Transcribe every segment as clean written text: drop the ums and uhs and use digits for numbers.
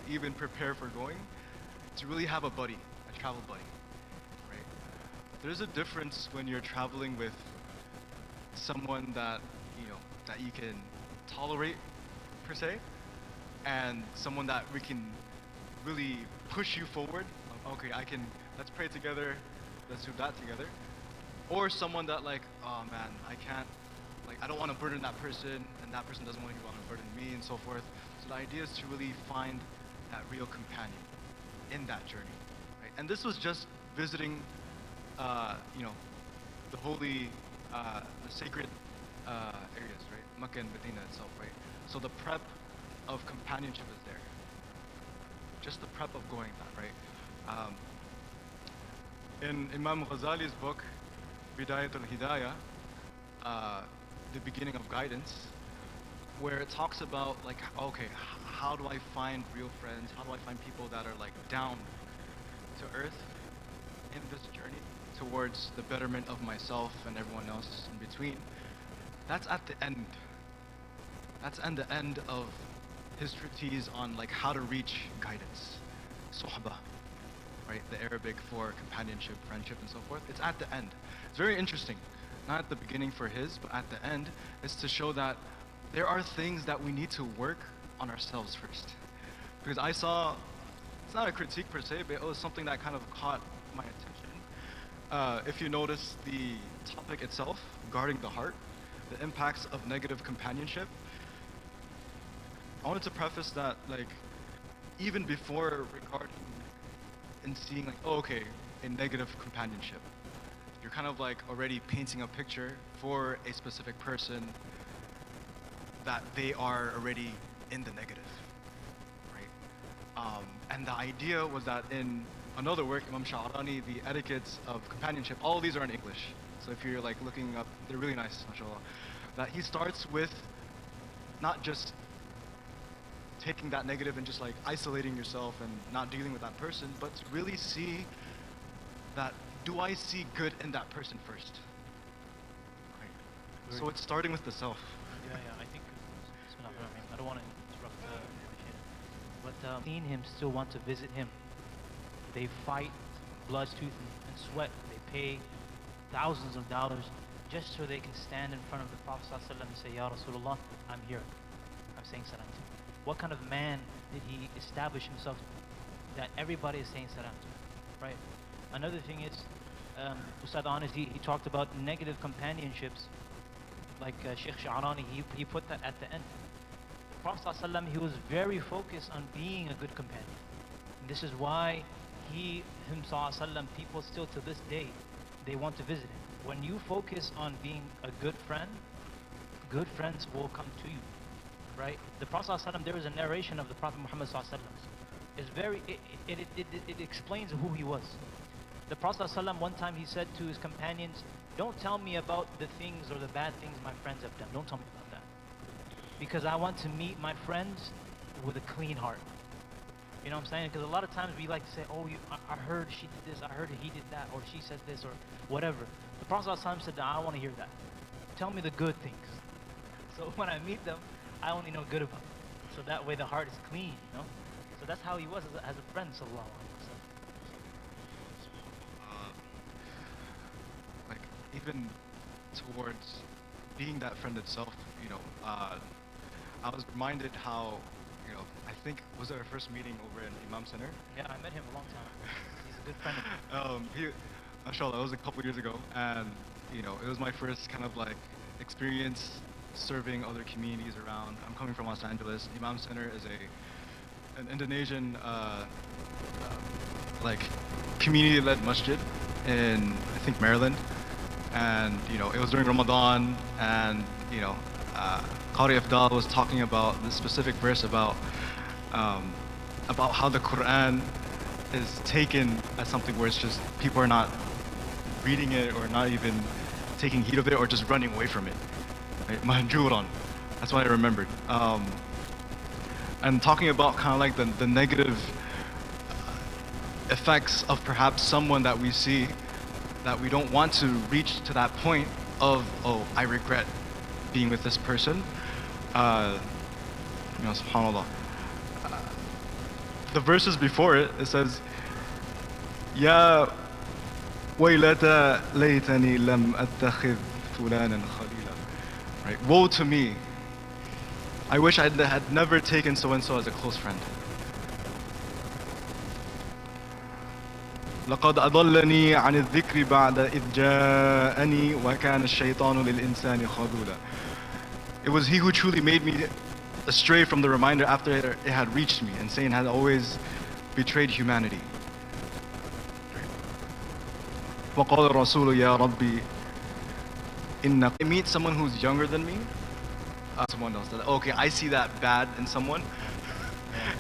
even prepare for going, to really have a buddy, a travel buddy, right? There's a difference when you're traveling with someone that, that you can tolerate, per se, and someone that we can really push you forward. Okay, let's pray together, let's do that together. Or someone that like, oh man, I can't, like I don't want to burden that person, and that person doesn't want to burden me, and so forth. So the idea is to really find that real companion in that journey, right? And this was just visiting, the holy, the sacred areas, right? Makkah and Medina itself, right? So the prep of companionship is there. Just the prep of going that, right? In Imam Ghazali's book, Bidayat al-Hidayah, the beginning of guidance, where it talks about like, okay, how do I find real friends? How do I find people that are like down to earth in this journey towards the betterment of myself and everyone else in between? That's at the end. That's at the end of his treatise on like how to reach guidance, sohbah, right? The Arabic for companionship, friendship, and so forth. It's at the end. It's very interesting. Not at the beginning for his, but at the end, is to show that there are things that we need to work on ourselves first. Because I saw, it's not a critique per se, but it was something that kind of caught my attention. If you notice the topic itself, guarding the heart, the impacts of negative companionship, I wanted to preface that, like, even before regarding and seeing, like, oh, okay, a negative companionship, you're kind of like already painting a picture for a specific person that they are already in the negative, right? And the idea was that in another work, Imam Sha'rani, the etiquettes of companionship, all of these are in English. So if you're like looking up, they're really nice, mashallah. That he starts with not just taking that negative and just like isolating yourself and not dealing with that person, but to really see that, do I see good in that person first? Right. So it's starting with the self. Yeah, I think, I don't want to interrupt, but seeing him still want to visit him. They fight blood, tooth, and sweat. They pay thousands of dollars just so they can stand in front of the Prophet ﷺ and say, Ya Rasulullah, I'm here. I'm saying salam to you. What kind of man did he establish himself that everybody is saying salam to, right? Another thing is, Ust.Ahmad, he talked about negative companionships, like Sheikh Sha'rani, he put that at the end. The Prophet ﷺ, he was very focused on being a good companion. And this is why himself, people still to this day, they want to visit him. When you focus on being a good friend, good friends will come to you, right? The Prophet ﷺ, there is a narration of the Prophet Muhammad ﷺ. It's very, it explains who he was. The Prophet ﷺ, one time he said to his companions, don't tell me about the things or the bad things my friends have done. Don't tell me about that. Because I want to meet my friends with a clean heart. You know what I'm saying? Because a lot of times we like to say, oh, I heard she did this, I heard he did that, or she said this, or whatever. The Prophet ﷺ said, I don't want to hear that. Tell me the good things. So when I meet them, I only know good about them. So that way the heart is clean, you know? So that's how he was as a friend, sallallahu alaihi wasallam. Like, even towards being that friend itself, I was reminded how, I think, was it our first meeting over in Imam Center? Yeah, I met him a long time. He's a good friend of mine. Mashallah, it was a couple years ago, and it was my first kind of like experience serving other communities around. I'm coming from Los Angeles. Imam Center is an Indonesian like community-led masjid in, I think, Maryland, and it was during Ramadan, and Qari Ifdal was talking about this specific verse about how the Quran is taken as something where it's just people are not reading it or not even taking heed of it or just running away from it. Right? Mahjuran. That's what I remembered. And talking about kind of like the negative effects of perhaps someone that we see that we don't want to reach to that point of, oh, I regret being with this person. SubhanAllah. the verses before it, it says, "Ya waylata laytani lam attakhidh fulanan khalila." Right? Woe to me. I wish I had never taken so and so as a close friend. لقد أضلني عن الذكر بعد إذ جاءني وكان الشيطان للإنسان خذولا. It was he who truly made me astray from the reminder after it had reached me, and Satan had always betrayed humanity. وقال الرسول يا ربي إن I meet someone who's younger than me, someone else, that okay, I see that bad in someone,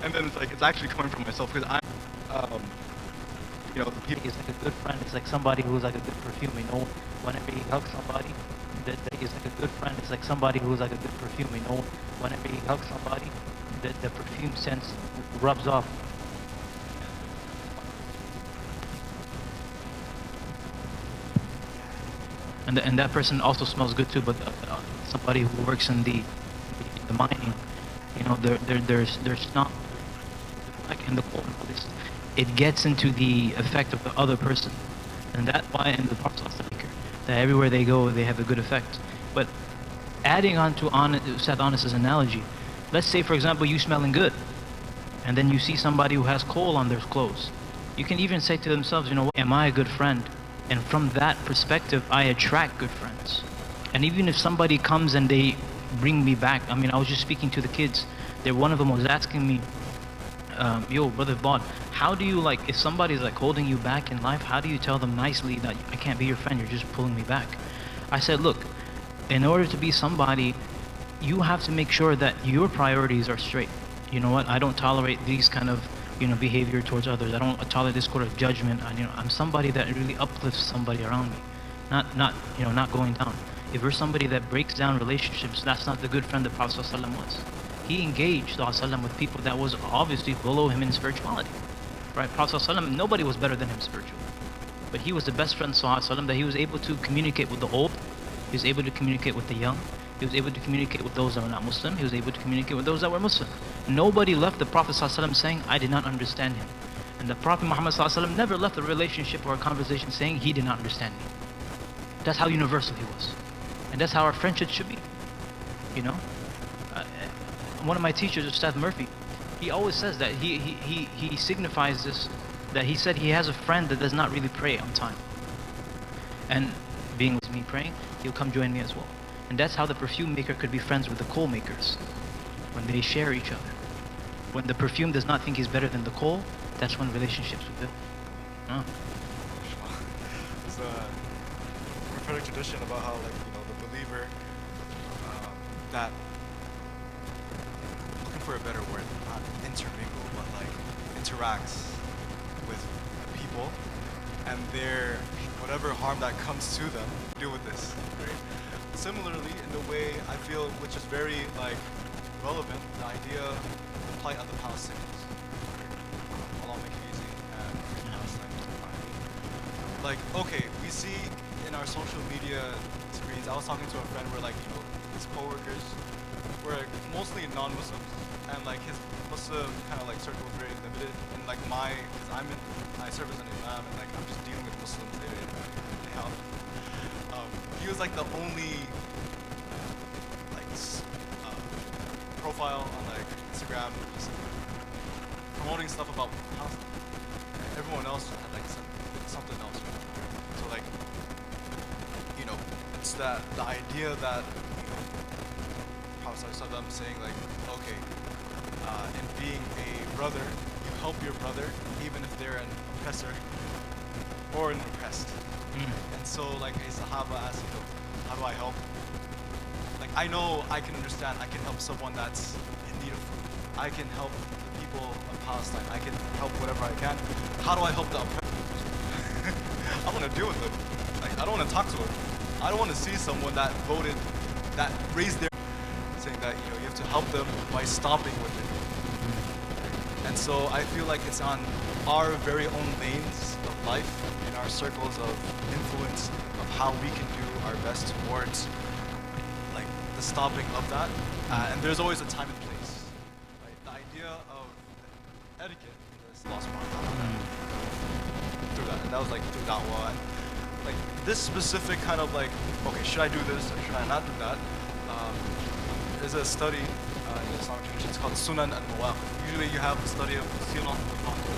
and then it's like it's actually coming from myself because I'm people. He's like a good friend. It's like somebody who's like a good perfume. You know, whenever he hugs somebody, that is like a good friend. It's like somebody who's like a good perfume. You know, whenever he hugs somebody, the perfume sense rubs off. And that person also smells good too. But somebody who works in the mining, you know, there's not like in the coal and all this. It gets into the effect of the other person, and that's why in the Prophet that everywhere they go they have a good effect. But adding on to Ustad Anis's analogy, let's say for example you smelling good, and then you see somebody who has coal on their clothes. You can even say to themselves, you know, am I a good friend? And from that perspective, I attract good friends. And even if somebody comes and they bring me back, I mean, I was just speaking to the kids. One of them was asking me, yo, brother Bod, how do you, like, if somebody's like holding you back in life, how do you tell them nicely that I can't be your friend, you're just pulling me back? I said, look, in order to be somebody, you have to make sure that your priorities are straight. You know what, I don't tolerate these kind of, you know, behavior towards others. I don't tolerate this sort of judgment. I'm somebody that really uplifts somebody around me, not going down. If you're somebody that breaks down relationships, that's not the good friend the Prophet ﷺ was. He engaged ﷺ with people that was obviously below him in spirituality. Right? Prophet ﷺ, nobody was better than him spiritually. But he was the best friend ﷺ, that he was able to communicate with the old, he was able to communicate with the young, he was able to communicate with those that were not Muslim, he was able to communicate with those that were Muslim. Nobody left the Prophet ﷺ saying, I did not understand him. And the Prophet Muhammad ﷺ never left a relationship or a conversation saying he did not understand me. That's how universal he was. And that's how our friendship should be. You know? One of my teachers, Ustad Murphy, he always says that he signifies this, that he said he has a friend that does not really pray on time. And being with me praying, he'll come join me as well. And that's how the perfume maker could be friends with the coal makers, when they share each other. When the perfume does not think he's better than the coal, that's when relationships will build. There's a prophetic tradition about how, like, you know, the believer that, looking for a better word, not intermingle, but like interacts with people, and their whatever harm that comes to them, deal with this. Right? Similarly, in the way I feel, which is very like relevant, the idea, the plight of the Palestinians. Allah make it easy, and Palestine. Like, okay, we see in our social media screens. I was talking to a friend where, like, you know, his coworkers were mostly non-Muslims, and like his Muslim kind of like circle was very limited. And like because I serve as an imam, and like I'm just dealing with Muslims day in, day out. He was like the only like profile on like Instagram just promoting stuff about Palestine. Everyone else had like something else. So like, you know, it's the idea that, you know, Prophet ﷺ saying like, okay, in being a brother, you help your brother even if they're an oppressor or an oppressed. And so like a Sahaba asked, you know, how do I help? Like, I know I can understand, I can help someone that's in need of food. I can help the people of Palestine. I can help whatever I can. How do I help the oppressed? I want to deal with them. Like, I don't want to talk to them. I don't want to see someone that raised their saying that, you know, you have to help them by stopping what they're doing. And so I feel like it's on our very own lanes of life, in our circles of influence, of how we can do our best towards like the stopping of that. And there's always a time and place. Right? The idea of etiquette for Allah subhanahu wa ta'ala through that. And that was like through da'wah. And like this specific kind of like, okay, should I do this or should I not do that? There's a study in the Islamic tradition, it's called Sunan al-Mawaqif. Usually you have the study of the Sirah of the Prophet,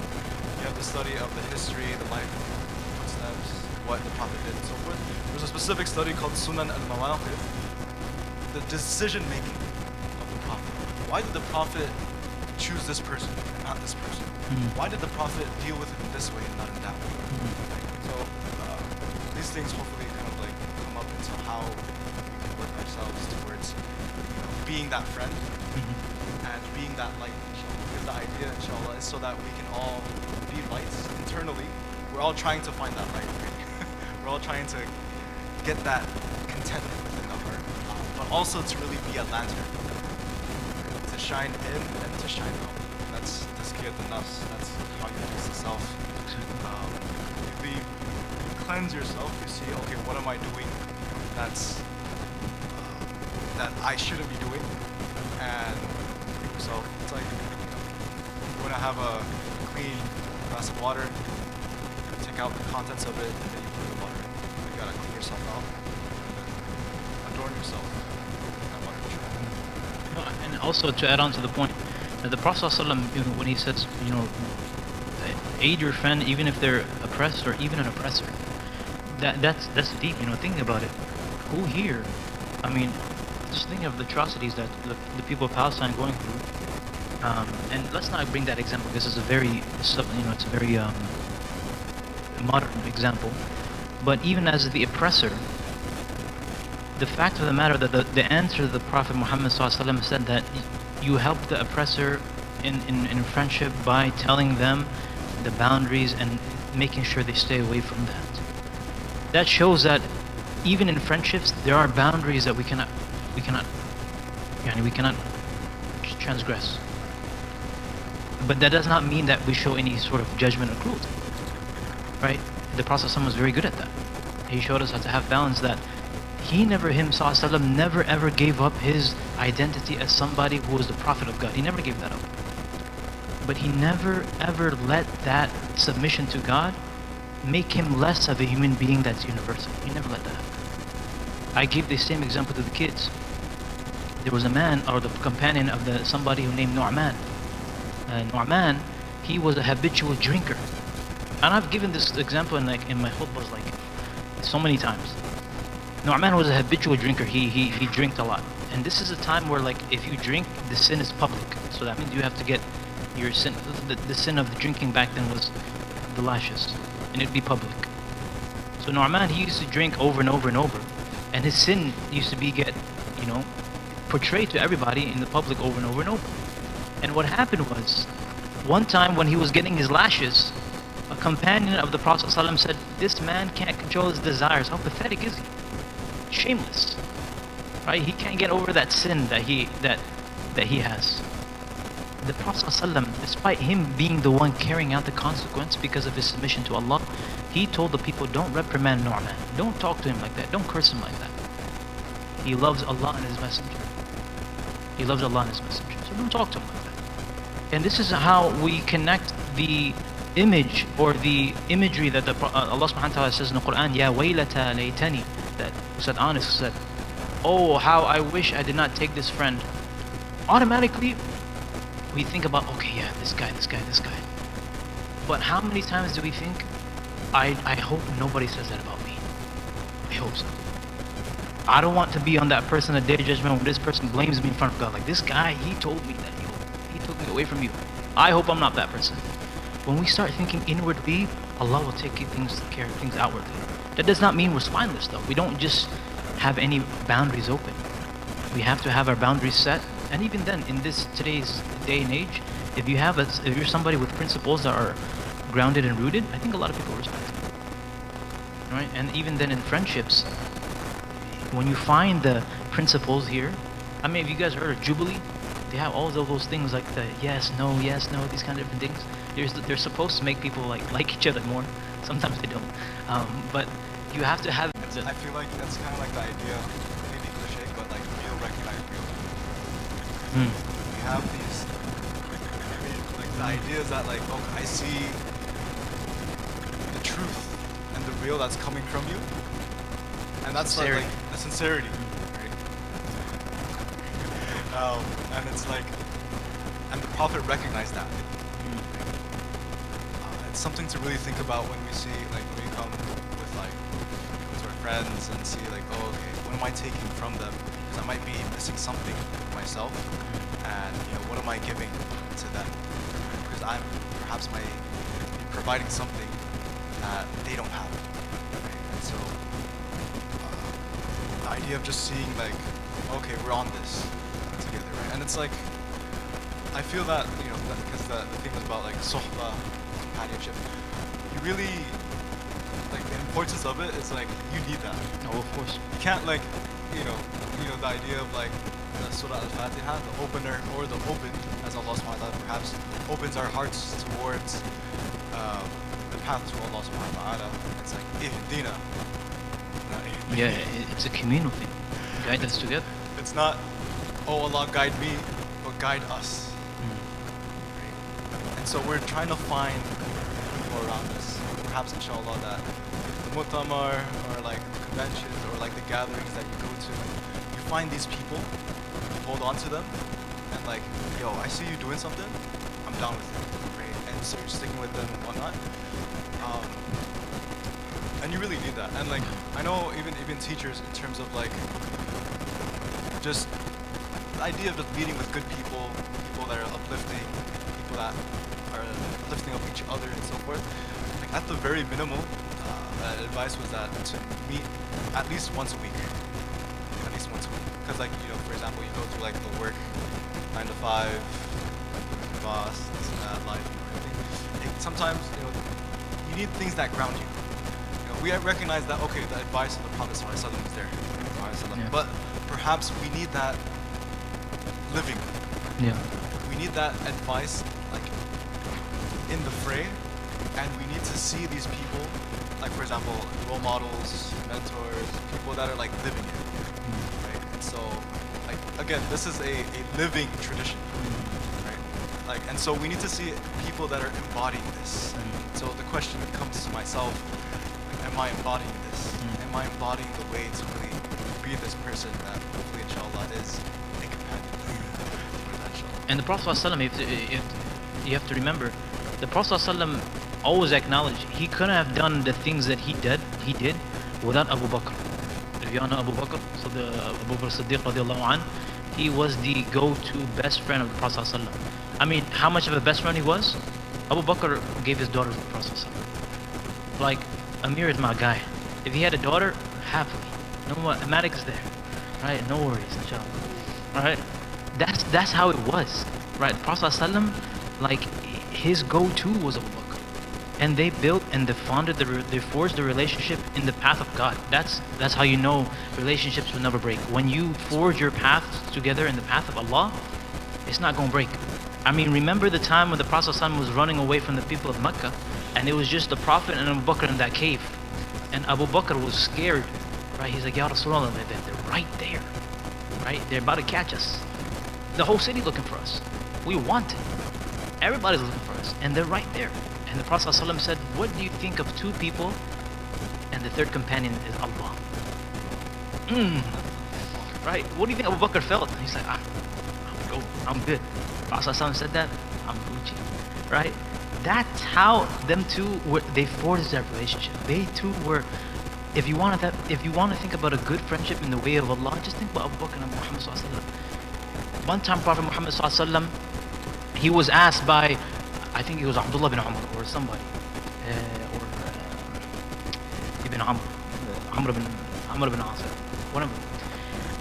you have the study of the history, the life, footsteps, what the Prophet did and so forth. There's a specific study called Sunan al-Mawaqif, the decision making of the Prophet. Why did the Prophet choose this person and not this person? Why did the Prophet deal with it in this way and not in that way? Right? So these things hopefully kind of like come up into how we can work ourselves towards being that friend and being that light, inshallah. Because the idea, inshallah, is so that we can all be lights internally. We're all trying to find that light, really. We're all trying to get that contentment within the heart, but also to really be a lantern, right? To shine in and to shine out. That's tazkiyat an-nafs. That's how you fix the self. If you cleanse yourself, you see, okay, what am I doing that's that I shouldn't be doing, and so it's like you want to have a clean glass of water, you take out the contents of it, and then you put the water in. You gotta clean yourself out, and then adorn yourself with that water. And also to add on to the point, that the Prophet ﷺ, when he says, aid your friend even if they're oppressed or even an oppressor, that's deep. Thinking about it, who here? I mean, just thinking of the atrocities that the people of Palestine are going through, and let's not bring that example because it's a very, it's a very modern example. But even as the oppressor, the fact of the matter that the answer the Prophet Muhammad ﷺ said that you help the oppressor in friendship by telling them the boundaries and making sure they stay away from that. That shows that even in friendships there are boundaries that we cannot transgress. But that does not mean that we show any sort of judgment or cruelty, right? The Prophet ﷺ was very good at that. He showed us how to have balance, that he never ever gave up his identity as somebody who was the Prophet of God. He never gave that up. But he never ever let that submission to God make him less of a human being that's universal. He never let that happen. I gave the same example to the kids. There was a man, or the companion of somebody who named Nu'man. Nu'man, he was a habitual drinker. And I've given this example in my khutbahs so many times. Nu'man was a habitual drinker. He drank a lot. And this is a time where if you drink, the sin is public. So that means you have to get your sin. The sin of the drinking back then was the lashes, and it'd be public. So Nu'man, he used to drink over and over and over, and his sin used to be portrayed to everybody in the public over and over and over. And what happened was, one time when he was getting his lashes, a companion of the Prophet ﷺ said, "This man can't control his desires. How pathetic is he? Shameless, right? He can't get over that sin that he has." The Prophet ﷺ, despite him being the one carrying out the consequence because of his submission to Allah, he told the people, "Don't reprimand Nu'man. Don't talk to him like that. Don't curse him like that. He loves Allah and His Messenger. He loves Allah and His Messenger. So don't talk to him like that." And this is how we connect the image or the imagery that Allah subhanahu wa ta'ala says in the Quran, "Ya waylata laytani," that Ust.Ahmad said, "Oh, how I wish I did not take this friend." Automatically, we think about, okay, yeah, this guy. But how many times do we think, I hope nobody says that about me. I hope so. I don't want to be on that person at Day of Judgment when this person blames me in front of God. This guy, he told me that he took me away from you. I hope I'm not that person. When we start thinking inwardly, Allah will take care of things outwardly. That does not mean we're spineless though. We don't just have any boundaries open. We have to have our boundaries set. And even then, in today's day and age, if you're somebody with principles that are grounded and rooted, I think a lot of people respect it. Right? And even then in friendships, when you find the principles here, I mean, have you guys heard of Jubilee? They have all of those things like the yes, no, these kind of different things. They're supposed to make people like each other more. Sometimes they don't. But you have to have. I feel like that's kind of like the idea, maybe cliche, but real recognize real. We have these, maybe the idea is that like, oh, I see the truth and the real that's coming from you, and that's like the sincerity, right? And it's like, and the Prophet recognized that. It's something to really think about when we see, like, when we come with like with our friends and see like, oh, okay, what am I taking from them? Because I might be missing something myself, and what am I giving to them? Because I'm perhaps providing something that they don't have, right? And so the idea of just seeing like, okay, we're on this together, right? And it's like, I feel that because the thing was about like sohbah, companionship. You really like the importance of it is like you need that. Oh, of course. You can't like the idea of like the Surah Al-Fatiha, the opener or the open, as Allah subhanahu wa ta'ala perhaps opens our hearts towards the path to Allah subhanahu wa ta'ala. It's like Ihdina. Yeah, it's a communal thing. Guide us together. It's not, oh Allah guide me, but guide us. And so we're trying to find people around us. Perhaps inshallah that the mu'tamar or like the conventions or like the gatherings that you go to, you find these people, you hold on to them, and like, yo, I see you doing something, I'm down with it, right? And so you're sticking with them and whatnot. And you really need that. And like, I know even teachers in terms of like, just the idea of just meeting with good people, people that are uplifting, people that are lifting up each other and so forth. Like at the very minimal, advice was that to meet at least once a week. At least once a week. Because like, for example, you go through like the work, 9 to 5, boss, this and that, life and everything. Sometimes, you need things that ground you. We recognize that, okay, the advice of the Prophet ﷺ is there. Yeah. But perhaps we need that living. Yeah. We need that advice like in the fray, and we need to see these people, like for example, role models, mentors, people that are like living it. Right? And so like again, this is a living tradition. Right? Like, and so we need to see people that are embodying this. And so the question comes to myself, am I embodying this? Am I embodying the way to really be this person that hopefully inshallah is a companion? And the Prophet ﷺ, if you have to remember, the Prophet ﷺ always acknowledged he couldn't have done the things that he did without Abu Bakr. If you know Abu Bakr, so the Abu Bakr Siddiq radiallahu anh, he was the go-to best friend of the Prophet ﷺ. I mean, how much of a best friend he was? Abu Bakr gave his daughter to the Prophet ﷺ. Like, Amir is my guy. If he had a daughter, happily. No more, Matic is there. Right? No worries, inshallah. Alright? That's how it was. Right? The Prophet ﷺ, like, his go-to was Abu Bakr. And they built and they forged the relationship in the path of God. That's how you know relationships will never break. When you forge your paths together in the path of Allah, it's not going to break. I mean, remember the time when the Prophet ﷺ was running away from the people of Mecca, and it was just the Prophet and Abu Bakr in that cave. And Abu Bakr was scared, right? He's like, Ya Rasulullah, they're right there, right? They're about to catch us. The whole city looking for us. We want it. Everybody's looking for us, and they're right there. And the Prophet ﷺ said, what do you think of two people, and the third companion is Allah? Right? What do you think Abu Bakr felt? He's like, I'm good. Prophet ﷺ said that, I'm Gucci. Right? That's how them two they forged that relationship. They two were, if you want to think about a good friendship in the way of Allah, just think about Abu Bakr and Muhammad ﷺ. One time Prophet Muhammad ﷺ, he was asked by, I think it was Abdullah bin Umar or somebody, or Ibn Amr, Amr bin Asir, one of them.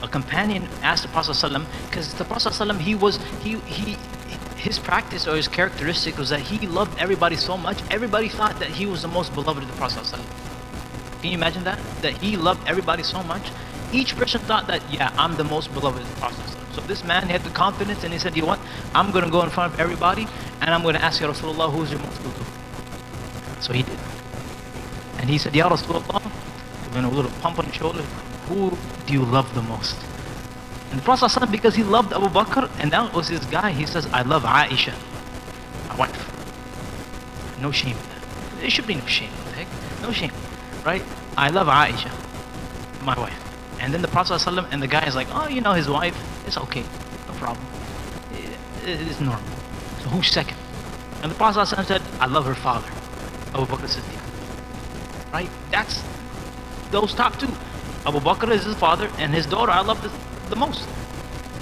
A companion asked the Prophet ﷺ, because the Prophet ﷺ, his practice or his characteristic was that he loved everybody so much, everybody thought that he was the most beloved of the Prophet ﷺ. Can you imagine that? That he loved everybody so much, each person thought that, yeah, I'm the most beloved of the Prophet ﷺ. So this man had the confidence and he said, you know what, I'm going to go in front of everybody and I'm going to ask Ya Rasulullah, who's your most beloved? So he did. And he said, Ya Rasulullah, with a little pump on his shoulder, who do you love the most? And the Prophet ﷺ, because he loved Abu Bakr and that was his guy, he says, I love Aisha. my wife. No shame in that. There should be no shame. What the heck? No shame, right? I love Aisha, my wife. And then the Prophet ﷺ, and the guy is like, oh, you know, his wife, it's okay, no problem. It's normal. So who's second? And the Prophet ﷺ said, I love her father, Abu Bakr Siddiq. Right? That's those top two. Abu Bakr is his father, and his daughter I love the most.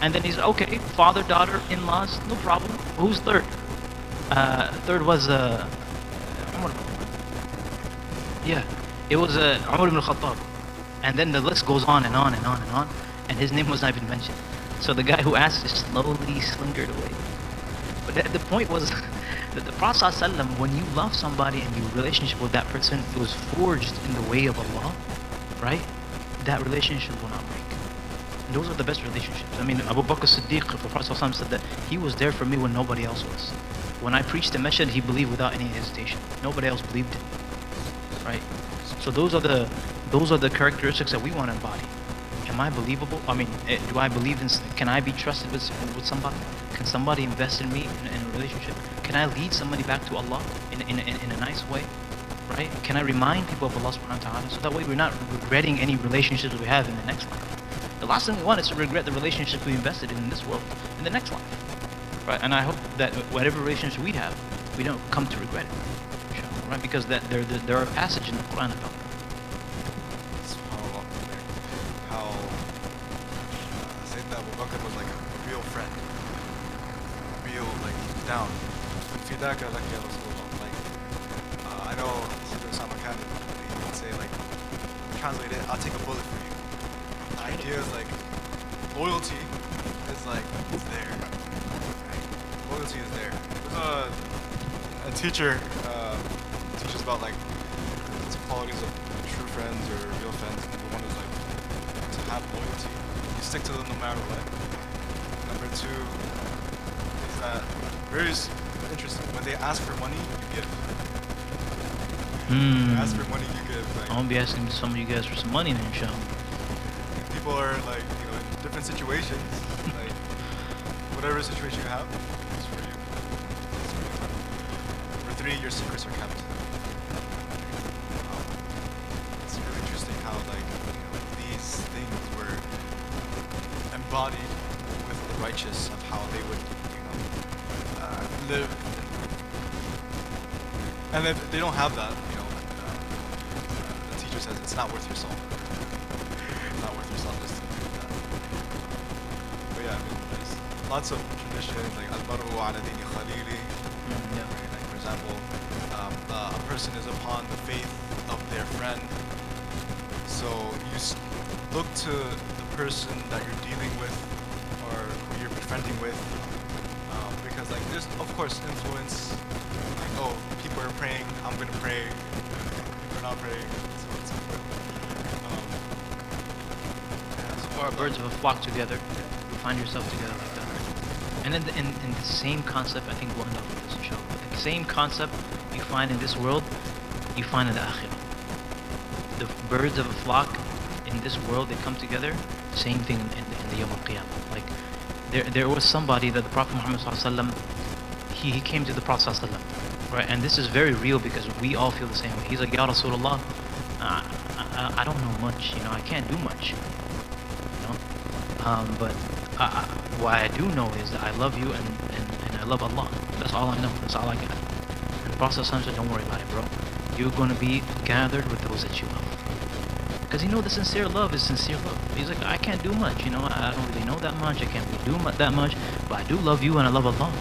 And then he's okay, father, daughter, in-laws, no problem. Who's third? Third was Umar. Yeah, it was Umar ibn Khattab. And then the list goes on and on and on and on, and his name was not even mentioned. So the guy who asked just slowly slingered away. But the point was that the Prophet ﷺ, when you love somebody and your relationship with that person, it was forged in the way of Allah, right? That relationship will not break. And those are the best relationships. I mean, Abu Bakr Siddiq, the Prophet ﷺ said that he was there for me when nobody else was. When I preached the message, he believed without any hesitation. Nobody else believed him, right? So those are the characteristics that we want to embody. Am I believable? I mean, do I believe in? Can I be trusted with somebody? Can somebody invest in me in a relationship? Can I lead somebody back to Allah in a nice way? Right? Can I remind people of Allah subhanahu wa ta'ala so that way we're not regretting any relationships we have in the next life? The last thing we want is to regret the relationships we invested in this world in the next life. Right? And I hope that whatever relationship we have, we don't come to regret it. Inshallah, right? Because there are passages in the Quran about that. How Sayyidina Abu Bakr was like a real friend, real like down. Fidaka like ya Rasulullah. Like I know Sayyidina Ust.Ahmad he would say like, translate it, I'll take a bullet for you. The idea is like loyalty is like it's there. Right? Loyalty is there. There's a teacher teaches about like the qualities of true friends or real friends. Number one is like to have loyalty. You stick to them no matter what. Number two is that very interesting. When they ask for money, you give. When they ask for money, you give. Like, I won't be asking some of you guys for some money, then, inshallah. people are like, you know, in different situations. Like whatever situation you have, it's for you. It's for you. Number three, your secrets are kept. It's really interesting how like, you know, these things were embodied with the righteous of how they would, you know, live. And if they don't have that, you know, the teacher says it's not worth your salt. It's not worth your salt just to do that. But yeah, I mean, there's lots of traditions like al-baru ala dini khalili. Like for example, a person is upon the faith of their friend. So you look to the person that you're dealing with or who you're befriending with, because like there's of course influence. Like, oh, people are praying, I'm gonna pray. People are not praying, so on and so forth. Or birds of a flock together. You find yourself together like that. And then in the same concept, I think we'll end up with this inshallah. The same concept you find in this world, you find in the akhirah. The birds of a flock in this world, they come together. Same thing in the Yawm al-Qiyamah. Like there was somebody that the Prophet Muhammad ﷺ, he came to the Prophet ﷺ, right? And this is very real because we all feel the same way. He's like, Ya Rasulullah, I don't know much, you know, I can't do much, you know. But what I do know is that I love you and I love Allah. That's all I know. That's all I got. And the Prophet ﷺ said, don't worry about it, bro. You're going to be gathered with those that you love. Because you know the sincere love is sincere love. He's like, I can't do much, you know, I don't really know that much, I can't really do that much, but I do love you and I love Allah,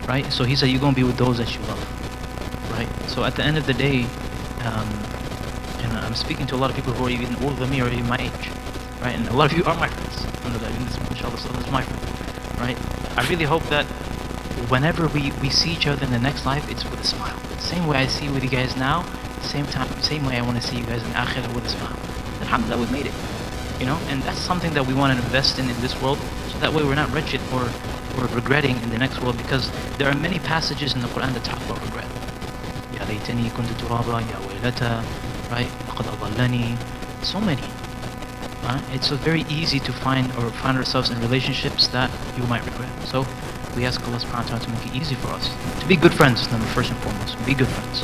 right? So he said, you're going to be with those that you love, right? So at the end of the day, and I'm speaking to a lot of people who are even older than me or even my age, right? And a lot of you are my friends, inshallah, so this is my friend, right? I really hope that whenever we see each other in the next life, it's with a smile. The same way I see with you guys now, same way I want to see you guys in Akhirah with a smile. Alhamdulillah, we made it, you know, and that's something that we want to invest in this world, so that way we're not wretched or regretting in the next world, because there are many passages in the Quran that talk about regret. Ya laytani kuntu turaba, ya waylata, right? Laqad adallani. So many. It's so very easy to find ourselves in relationships that you might regret. So we ask Allah subhanahu wa ta'ala to make it easy for us. To be good friends, first and foremost. Be good friends.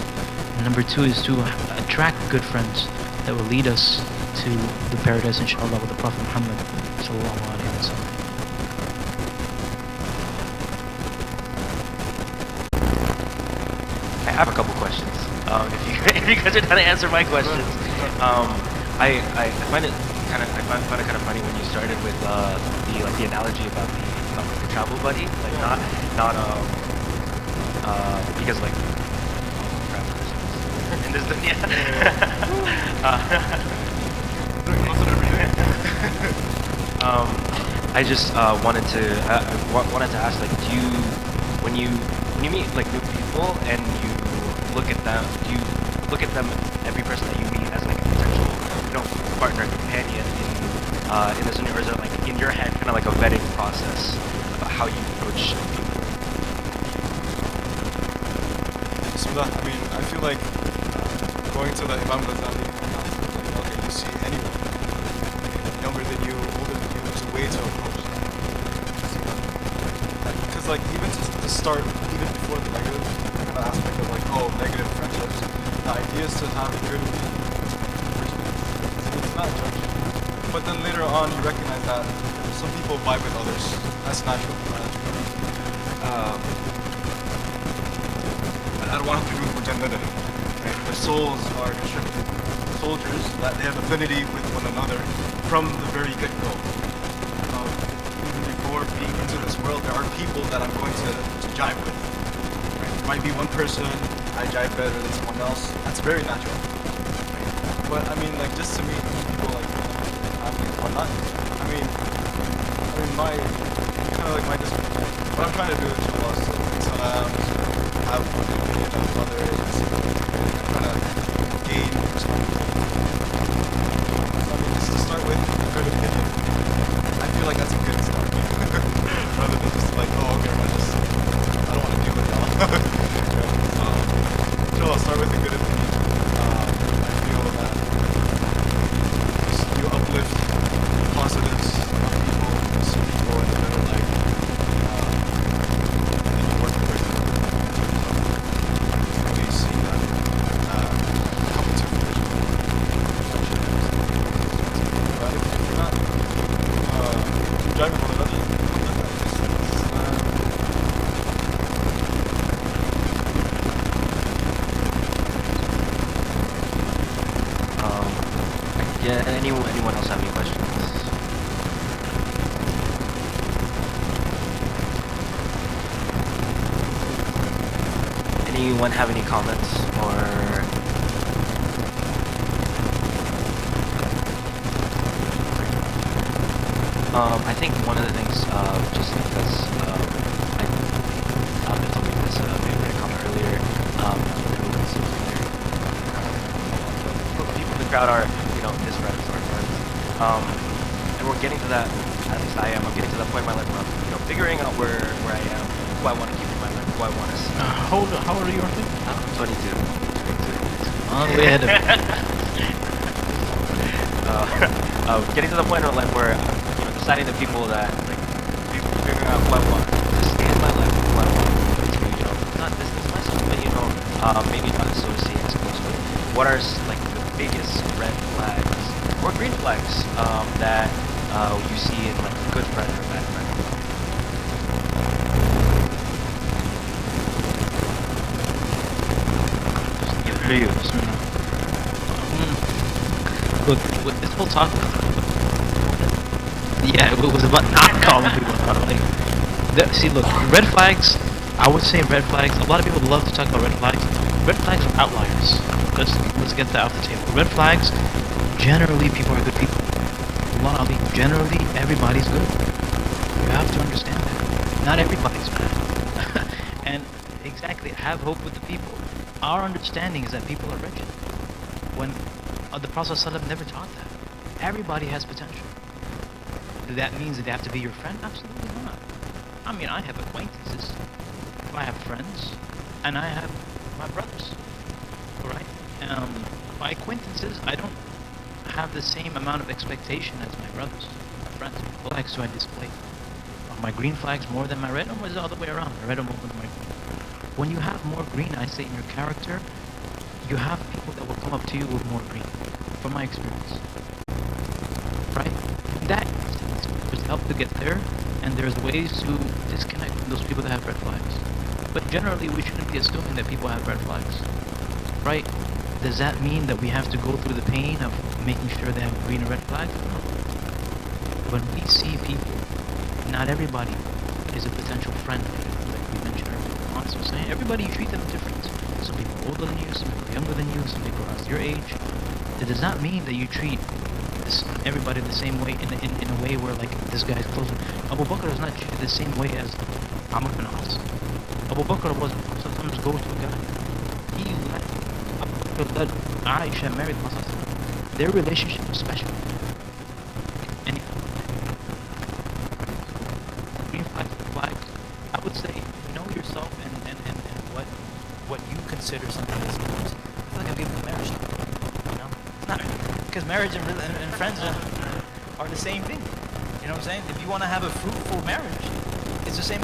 And number two is to attract good friends that will lead us to the paradise, inshallah, with the Prophet Muhammad sallallahu alaihi wasallam. I have a couple questions. If you if you guys are trying to answer my questions, I find it kind of funny when you started with the analogy about the travel buddy, like not because like travelers in this dunya. I just wanted to ask, like, when you meet like new people and you look at them, do you look at them, every person that you meet, as like a potential, partner, companion in this dunya, or is it like in your head kind of like a vetting process about how you approach people? Bismillah. I mean, I feel like going to the Imam Ghazali, okay, you see anyone younger than you, older than you, there's a way to approach them. Because like even to start, even before the negative kind of aspect of like, negative friendships, the idea is to have a good it's not judging. But then later on you recognize that some people vibe with others. That's natural. The souls are constructed soldiers, that they have affinity with one another from the very get-go. Even before being into this world, there are people that I'm going to jive with. Right? There might be one person I jive better than someone else. That's very natural. Right? But I mean, like, just to meet people like family and whatnot. I mean, my kind of like my what I'm trying to do is to have opinion of others, trying to gain responsibility. So I mean, just to start with a good opinion, I feel like that's a good start. Rather than just like, okay, I don't want to deal with y'all. So I'll start with a good opinion. I feel that just you uplift positives of people, see people in the middle, like, and you work with them. You see that coming to fruition. But if you're not driving one another, Yeah, anyone else have any questions? Anyone have any comments or? I think one of the things, just because I've been talking this maybe a comment earlier, people in the crowd are, his friends or friends, and we're getting to that. At least I am. I'm getting to that point in my life where I'm, figuring out where I am, who I want to keep in my life, who I want to see. How old are you, Arthur? I'm 22. On the way ahead of me. Getting to the point in my life where I'm, deciding the people that, like, figuring out who I want to stay in my life, who I want to, not distance myself, but, maybe not associate as close with. What are, like, the biggest red flags or green flags that you see in, like, a good friend or a bad friend? For you. Look, with this whole talk, yeah, it was about not calling people out. Like, see, look, red flags. I would say red flags. A lot of people love to talk about red flags. Red flags are outliers. Let's get that off the table. Red flags. Generally, people are good people. Generally, everybody's good. You have to understand that. Not everybody's bad. And exactly, have hope with the people. Our understanding is that people are wretched. When the Prophet ﷺ never taught that. Everybody has potential. That means that they have to be your friend? Absolutely not. I mean, I have acquaintances. I have friends. And I have my brothers. Alright? My acquaintances, I don't have the same amount of expectation as my brothers, my friends. What likes do I display? my green flags more than my red, or is it the other way around? My red are more than my green. When you have more green, I say, in your character, you have people that will come up to you with more green, from my experience. Right? That there's help to get there, and there's ways to disconnect from those people that have red flags. But generally, we shouldn't be assuming that people have red flags. Right? Does that mean that we have to go through the pain of making sure they have green and red flags? No. When we see people, not everybody is a potential friend, like we mentioned earlier. Honestly was saying, everybody, you treat them different. Some people are older than you, some people are younger than you, some people are your age. It does not mean that you treat everybody the same way in a way where like this guy's closer. Abu Bakr is not treated the same way as Amr bin As. Abu Bakr was sometimes goes to a guy. He let Abu Bakr let Aisha married Prophet. Their relationship was special. And green flags, I would say know yourself and what you consider something that's good. I feel like I'm giving you marriage. You know? It's not because marriage and friends are the same thing. You know what I'm saying? If you want to have a fruitful marriage, it's the same.